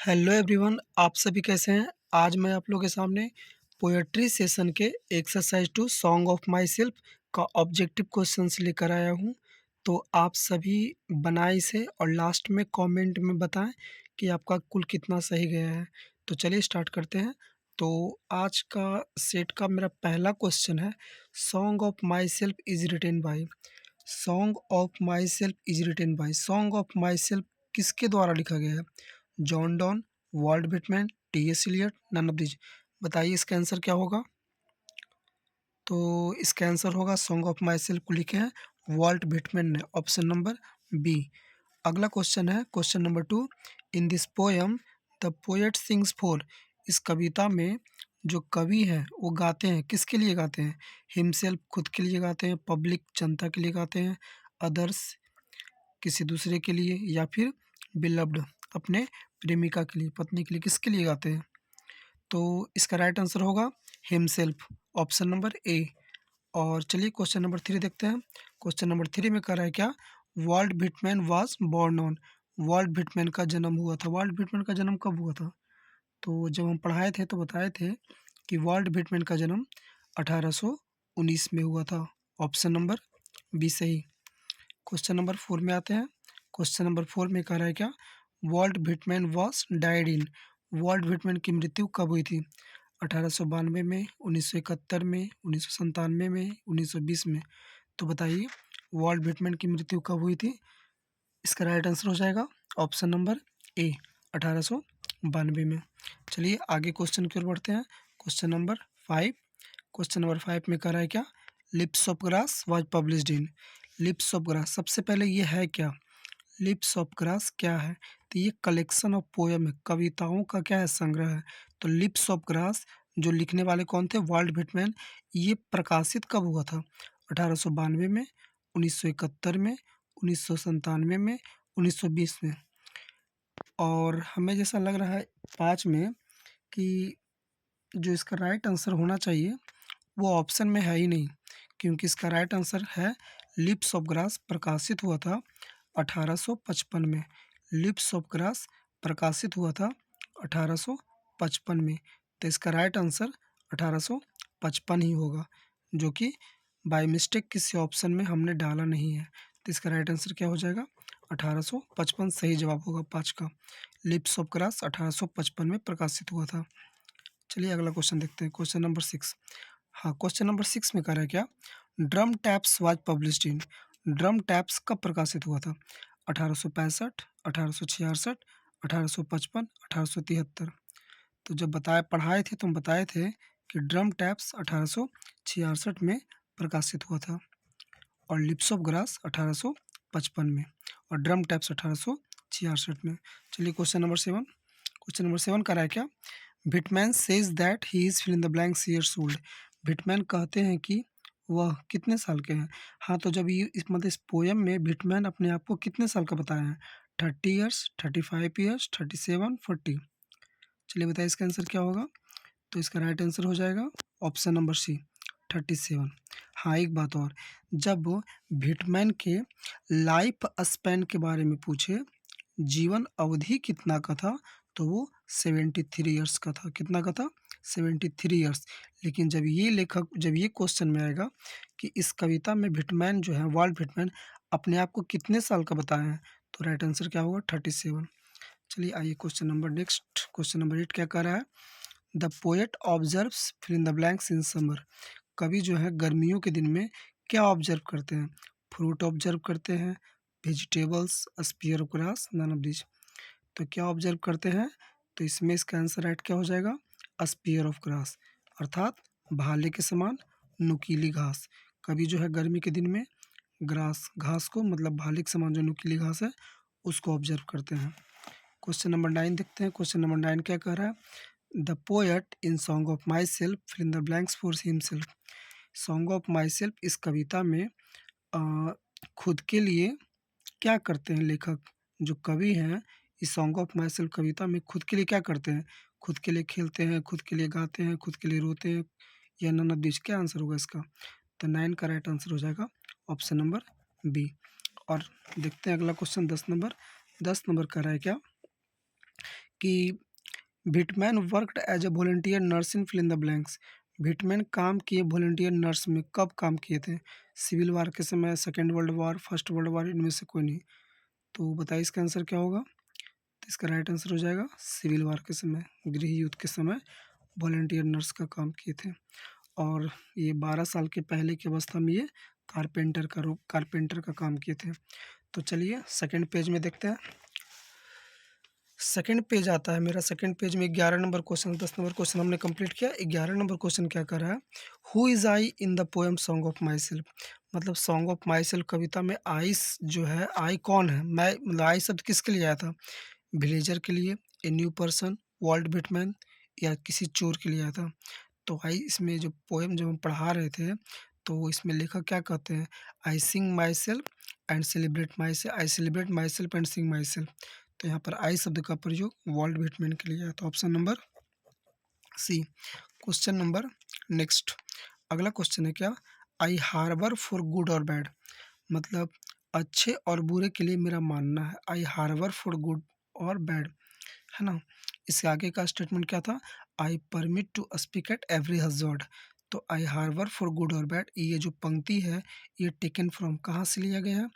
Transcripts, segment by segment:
Hello everyone, आप सभी कैसे हैं? आज मैं आप लोगों के सामने पोएट्री सेशन के exercise 2 song of my self का ऑब्जेक्टिव क्वेश्चंस लेकर आया हूं। तो आप सभी बनाएं इसे और लास्ट में कमेंट में बताएं कि आपका कुल कितना सही गया है। तो चलिए स्टार्ट करते हैं। तो आज का सेट का मेरा पहला क्वेश्चन है, song of myself is written by. Song of myself is written by, song of myself किसके द्वारा लिखा गया है? John Donne, Walt Whitman, T S. Eliot, none of these. बताइए इसका आंसर क्या होगा? तो इसका आंसर होगा सॉन्ग ऑफ माई सेल्फ को लिखे हैं वॉल्ट विटमैन ने, ऑप्शन नंबर बी। अगला क्वेश्चन है question number 2। In this poem the poet sings for. इस कविता में जो कवि हैं वो गाते हैं, किसके लिए गाते हैं? हिमसेल्फ, खुद के लिए गाते हैं, पब्लिक, जनता के लिए गाते हैं, अदर्स, किसी दूसरे के लिए, या फिर बिलव्ड, अपने प्रेमिका के लिए, पत्नी के लिए, किसके लिए गाते हैं? तो इसका राइट आंसर होगा हिमसेल्फ, ऑप्शन नंबर ए। और चलिए क्वेश्चन नंबर 3 देखते हैं। क्वेश्चन नंबर 3 में कह रहा है क्या? Walt Whitman was born on. Walt Whitman का जन्म हुआ था। वॉल्ट विटमैन का जन्म कब हुआ था? तो जब हम पढ़ाए थे तो बताए थे कि वॉल्ट विटमैन का जन्म 1819 में हुआ था, ऑप्शन नंबर बी सही। क्वेश्चन नंबर 4 में आते हैं। क्वेश्चन नंबर 4 में कह रहा है क्या? Walt Whitman was died in. Walt Whitman की मृत्यु कब हुई थी? 1892 में, 1971 में, 1997 में, 1920 में। तो बताइए वॉल्ट विटमैन की मृत्यु कब हुई थी? इसका राइट आंसर हो जाएगा ऑप्शन नंबर ए, 1892 में। चलिए आगे क्वेश्चन की ओर बढ़ते हैं। Question number 5। क्वेश्चन नंबर 5 में कह रहा है क्या? Lips of grass was published in. Lips of grass, सबसे पहले ये है क्या? लिप्स ऑफ ग्रास क्या है? तो ये कलेक्शन ऑफ पोयम है, कविताओं का क्या है? संग्रह है। तो लिप्स ऑफ ग्रास जो लिखने वाले कौन थे? Walt Whitman. ये प्रकाशित कब हुआ था? 1892 में, 1971 में, 1997 में, 1920 में। और हमें जैसा लग रहा है 5 में कि जो इसका राइट आंसर होना चाहिए वो ऑप्शन में है ही नहीं, क्योंकि इसका राइट आंसर है लिप्स ऑफ ग्रास प्रकाशित हुआ था 1855 में। लिप्स ऑफ ग्रास प्रकाशित हुआ था 1855 में। तो इसका राइट आंसर 1855 ही होगा, जो कि बाय मिस्टेक किसी ऑप्शन में हमने डाला नहीं है। तो इसका राइट आंसर क्या हो जाएगा? 1855 सही जवाब होगा 5 का। लिप्स ऑफ ग्रास 1855 में प्रकाशित हुआ था। चलिए अगला क्वेश्चन देखते हैं, क्वेश्चन नंबर 6। हाँ, क्वेश्चन नंबर 6 में कह रहा है क्या? Drum taps was published in. Drum taps कब प्रकाशित हुआ था? 1865, 1866, 1855, 1873। तो जब बताए पढ़ाए थे तो हम बताए थे कि ड्रम टैप्स 1866 में प्रकाशित हुआ था और लिप्स ऑफ ग्रास 1855 में और ड्रम टैप्स 1866 में। चलिए क्वेश्चन नंबर 7। क्वेश्चन नंबर 7 कह रहा है क्या? Whitman says that he is fill in the blanks years old. Whitman कहते हैं कि वह कितने साल के हैं? हाँ, तो जब ये इस मतलब इस पोएम में बिटमैन अपने आप को कितने साल का बताया है? 30 ईयर्स, 35 ईयर्स, 37, 40। चलिए बताइए इसका आंसर क्या होगा? तो इसका राइट आंसर हो जाएगा ऑप्शन नंबर सी, 37। हाँ, एक बात और, जब बिटमैन के लाइफ स्पैन के बारे में पूछे, जीवन अवधि कितना का था, तो वो 73 ईयर्स का था। कितना का था? 73 ईयर्स। लेकिन जब ये क्वेश्चन में आएगा कि इस कविता में बिटमैन जो है, वॉल्ट विटमैन, अपने आप को कितने साल का बताए हैं, तो राइट आंसर क्या होगा? 37। चलिए आइए question number next, question number 8 क्या कह रहा है? The poet observes fill in the blanks in summer. कवि जो है गर्मियों के दिन में क्या ऑब्जर्व करते हैं? फ्रूट ऑब्जर्व करते हैं, vegetables, spear of grass, none of this. तो क्या ऑब्जर्व करते हैं? तो इसमें इसका आंसर राइट क्या हो जाएगा? स्पीयर ऑफ ग्रास, अर्थात भाले के समान नुकीली घास। कभी जो है गर्मी के दिन में ग्रास, घास को, मतलब भाले के समान जो नुकीली घास है उसको ऑब्जर्व करते हैं। क्वेश्चन नंबर 9 देखते हैं। क्वेश्चन नंबर 9 क्या कह रहा है? The poet in song of myself fill in the blanks for himself. Song of myself इस कविता में अ, खुद के लिए क्या करते हैं लेखक? जो कवि हैं इस सॉन्ग ऑफ माई सेल्फ कविता में खुद के लिए क्या करते हैं? खुद के लिए खेलते हैं, खुद के लिए गाते हैं, खुद के लिए रोते हैं, या नन ऑफ दिस? क्या आंसर होगा इसका? तो 9 का राइट आंसर हो जाएगा ऑप्शन नंबर बी। और देखते हैं अगला क्वेश्चन 10 नंबर। 10 नंबर कह रहा है क्या? कि Whitman worked as a volunteer nurse in fill in the blanks. Whitman काम किए वॉलंटियर नर्स में, कब काम किए थे? सिविल वार के समय, second world war, first world war, इनमें से कोई नहीं। तो बताइए इसका आंसर क्या होगा? तो इसका राइट आंसर हो जाएगा सिविल वार के समय, गृह युद्ध के समय वॉलंटियर नर्स का काम किए थे। और ये 12 साल के पहले की अवस्था में ये कारपेंटर का काम किए थे। तो चलिए सेकंड पेज में देखते हैं। सेकंड पेज आता है मेरा। सेकंड पेज में 11 नंबर क्वेश्चन, 10 नंबर क्वेश्चन हमने कंप्लीट किया। 11 नंबर क्वेश्चन क्या कर रहा है? Who is I in the poem song of my self. मतलब सॉन्ग ऑफ माई सेल्फ कविता में जो है, आई कौन है? मैं मतलब आई शब्द किसके लिए आया था? विलेजर के लिए, a new person, Walt Whitman, या किसी चोर के लिए आया था? तो भाई इसमें जो पोएम जो हम पढ़ा रहे थे, तो इसमें लेखक क्या कहते हैं? I sing myself and celebrate myself, I celebrate myself and sing myself. तो यहाँ पर आई शब्द का प्रयोग वॉल्ट विटमैन के लिए है। तो option number C. Question number next, अगला क्वेश्चन है क्या? आई हार्बर फॉर गुड और बैड। मतलब अच्छे और बुरे के लिए मेरा मानना है। आई हार्बर फॉर गुड और बैड, है ना? इसके आगे का स्टेटमेंट क्या था? I permit to speak at every hazard. तो आई हार्बर फॉर गुड और बैड, ये जो पंक्ति है ये टेकन फ्रॉम कहाँ से लिया गया है?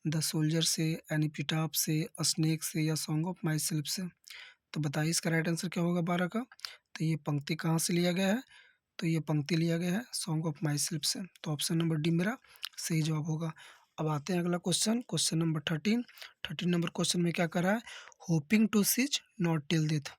द सोल्जर से, एन एपिटाफ से, स्नेक से, या सॉन्ग ऑफ माई सेल्फ से? तो बताइए इसका राइट आंसर क्या होगा 12 का? तो ये पंक्ति कहाँ से लिया गया है? तो ये पंक्ति लिया गया है सॉन्ग ऑफ माई सेल्फ से। तो ऑप्शन नंबर डी मेरा सही जवाब होगा। अब आते हैं अगला क्वेश्चन, क्वेश्चन नंबर 13। 13 नंबर क्वेश्चन में क्या कर रहा है? Hoping to cease not till death.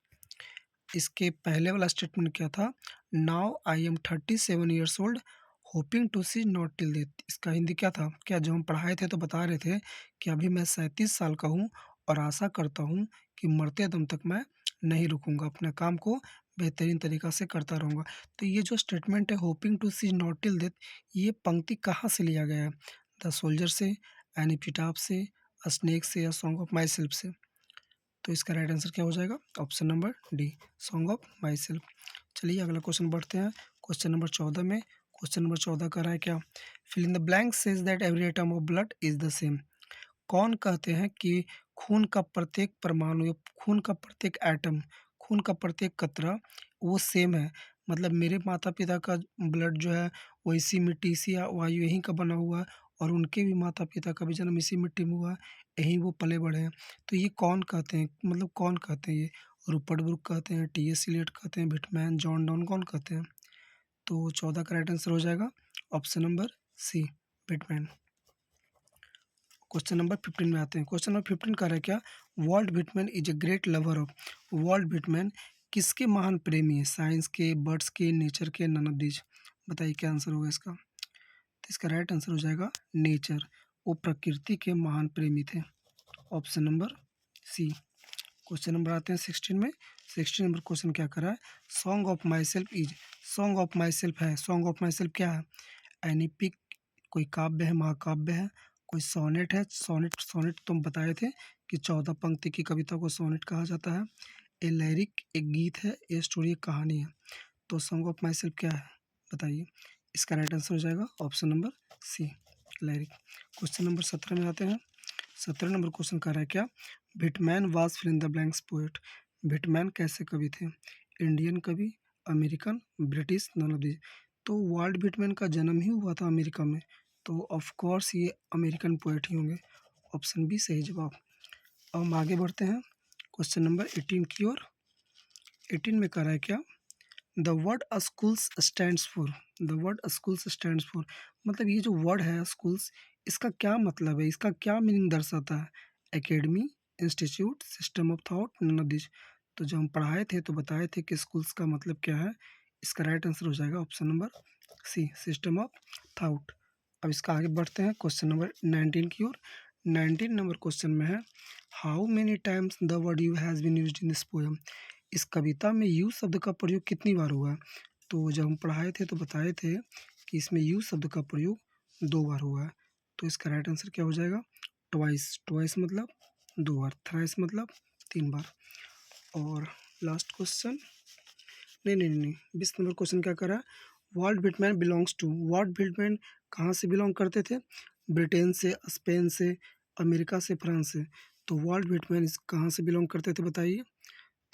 इसके पहले वाला स्टेटमेंट क्या था? Now I am 37 years old, hoping to see not till death. इसका हिंदी क्या था? क्या जो हम पढ़ाए थे तो बता रहे थे कि अभी मैं 37 साल का हूँ और आशा करता हूँ कि मरते दम तक मैं नहीं रुकूंगा, अपने काम को बेहतरीन तरीक़ा से करता रहूँगा। तो ये जो स्टेटमेंट है hoping to see not till death, ये पंक्ति कहाँ से लिया गया है? द सोल्जर से, एन एपिटाफ से, स्नेक से, या सॉन्ग ऑफ माई सेल्फ से? तो इसका राइट आंसर क्या हो जाएगा? Option number D, song of my self. चलिए अगला क्वेश्चन बढ़ते हैं। क्वेश्चन नंबर 14 में, क्वेश्चन नंबर 14 कर रहा है क्या? Fill in the blank says that every atom of blood is the same. कौन कहते हैं कि खून का प्रत्येक परमाणु या खून का प्रत्येक एटम, खून का प्रत्येक कतरा वो सेम है? मतलब मेरे माता पिता का ब्लड जो है वो इसी मिट्टी, इसी वायु यहीं का बना हुआ है, और उनके भी माता पिता का भी जन्म इसी मिट्टी में हुआ है, यहीं वो पले बढ़े हैं। तो ये कौन कहते हैं? मतलब कौन कहते हैं ये? रूपर्ट ब्रुक कहते हैं, टी.एस. इलियट कहते हैं, बिटमैन, जॉन डॉन, कौन कहते हैं? तो 14 का राइट आंसर हो जाएगा option number C, Whitman. Question number 15 में आते हैं। क्वेश्चन नंबर 15 कह रहा है क्या? Walt Whitman is a great lover of. Walt Whitman किसके महान प्रेमी है? साइंस के, बर्ड्स के, नेचर के, नन ऑफ दीज? बताइए क्या आंसर होगा इसका? तो इसका राइट आंसर हो जाएगा नेचर। वो प्रकृति के महान प्रेमी थे। Option number C. Question number आते हैं 16 में। 16 नंबर क्वेश्चन क्या कर रहा है? Song of myself is, song of my self है, सॉन्ग ऑफ माई सेल्फ क्या है? एनिपिक, कोई काव्य है, महाकाव्य है, कोई सोनेट है। सोनेट, सोनेट तुम बताए थे कि 14 पंक्ति की कविता को सोनेट कहा जाता है। ए लिरिक एक गीत है, ए स्टोरी एक कहानी है। तो सॉन्ग ऑफ माई सेल्फ क्या है बताइए? इसका राइट आंसर हो जाएगा option number C, lyric. Question number 17 में आते हैं। 17 नंबर क्वेश्चन कर रहा है क्या? Whitman was fill in the blanks poet. Whitman कैसे कवि थे? इंडियन कवि, American, British, none of these? तो वॉल्ट बिटमैन का जन्म ही हुआ था अमेरिका में, तो ऑफ कोर्स ये अमेरिकन पोएट ही होंगे। ऑप्शन बी सही जवाब। अब हम आगे बढ़ते हैं क्वेश्चन नंबर 18 की ओर। 18 में कह रहा है क्या? The word schools stands for. The word schools stands for, मतलब ये जो वर्ड है स्कूल्स, इसका क्या मतलब है? इसका क्या मीनिंग दर्शाता है? Academy, institute, system of thought, none of this? तो जो हम पढ़ाए थे तो बताए थे कि स्कूल्स का मतलब क्या है। इसका राइट आंसर हो जाएगा option number C, system of thought. अब इसका आगे बढ़ते हैं क्वेश्चन नंबर 19 की ओर। 19 नंबर क्वेश्चन में है, how many times the word you has been used in this poem. इस कविता में यू शब्द का प्रयोग कितनी बार हुआ है? तो जब हम पढ़ाए थे तो बताए थे कि इसमें यू शब्द का प्रयोग 2 बार हुआ है। तो इसका राइट आंसर क्या हो जाएगा? ट्वाइस। ट्वाइस मतलब 2 बार, थ्राइस मतलब 3 बार। और लास्ट क्वेश्चन, नहीं नहीं नहीं, 20 नंबर क्वेश्चन क्या कर रहा है? Walt Whitman belongs to. Walt Whitman कहाँ से बिलोंग करते थे? ब्रिटेन से, स्पेन से, अमेरिका से, फ्रांस से। तो वॉल्ट विटमैन कहाँ से बिलोंग करते थे बताइए?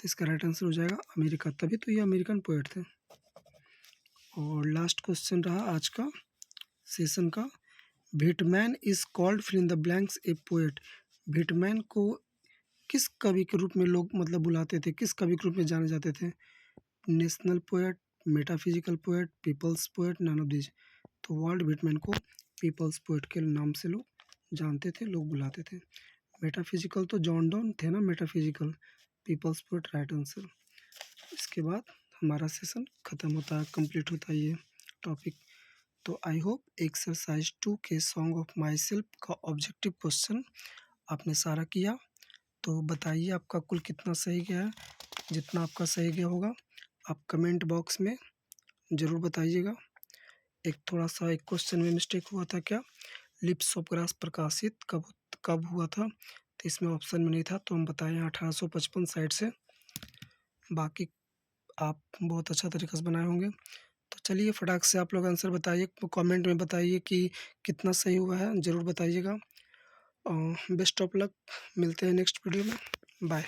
तो इसका राइट आंसर हो जाएगा अमेरिका, तभी तो ये अमेरिकन पोएट थे। और लास्ट क्वेश्चन रहा आज का सेशन का, Whitman is called fill in the blanks a poet. Whitman को किस कवि के रूप में लोग मतलब बुलाते थे, किस कवि के रूप में जाने जाते थे? National poet, metaphysical poet, people's poet, none of this. तो वर्ल्ड भिटमैन को पीपल्स पोएट के नाम से लोग जानते थे, लोग बुलाते थे। मेटाफिजिकल तो जॉन डॉन थे ना, metaphysical. People's poet right answer. इसके बाद हमारा सेशन ख़त्म होता है, कंप्लीट होता है ये टॉपिक। तो आई होप एक्सरसाइज 2 के सॉन्ग ऑफ माई सेल्फ का ऑब्जेक्टिव क्वेश्चन आपने सारा किया। तो बताइए आपका कुल कितना सही गया है। जितना आपका सही गया होगा आप कमेंट बॉक्स में ज़रूर बताइएगा। एक थोड़ा सा एक क्वेश्चन में मिस्टेक हुआ था क्या, लिप्स ऑफ ग्रास प्रकाशित कब कब हुआ था, तो इसमें ऑप्शन में नहीं था, तो हम बताए हैं 1855 साइड से। बाकी आप बहुत अच्छा तरीके से बनाए होंगे। तो चलिए फटाक से आप लोग आंसर बताइए, कमेंट में बताइए कि कितना सही हुआ है, ज़रूर बताइएगा। बेस्ट ऑफ लक, मिलते हैं नेक्स्ट वीडियो में, बाय।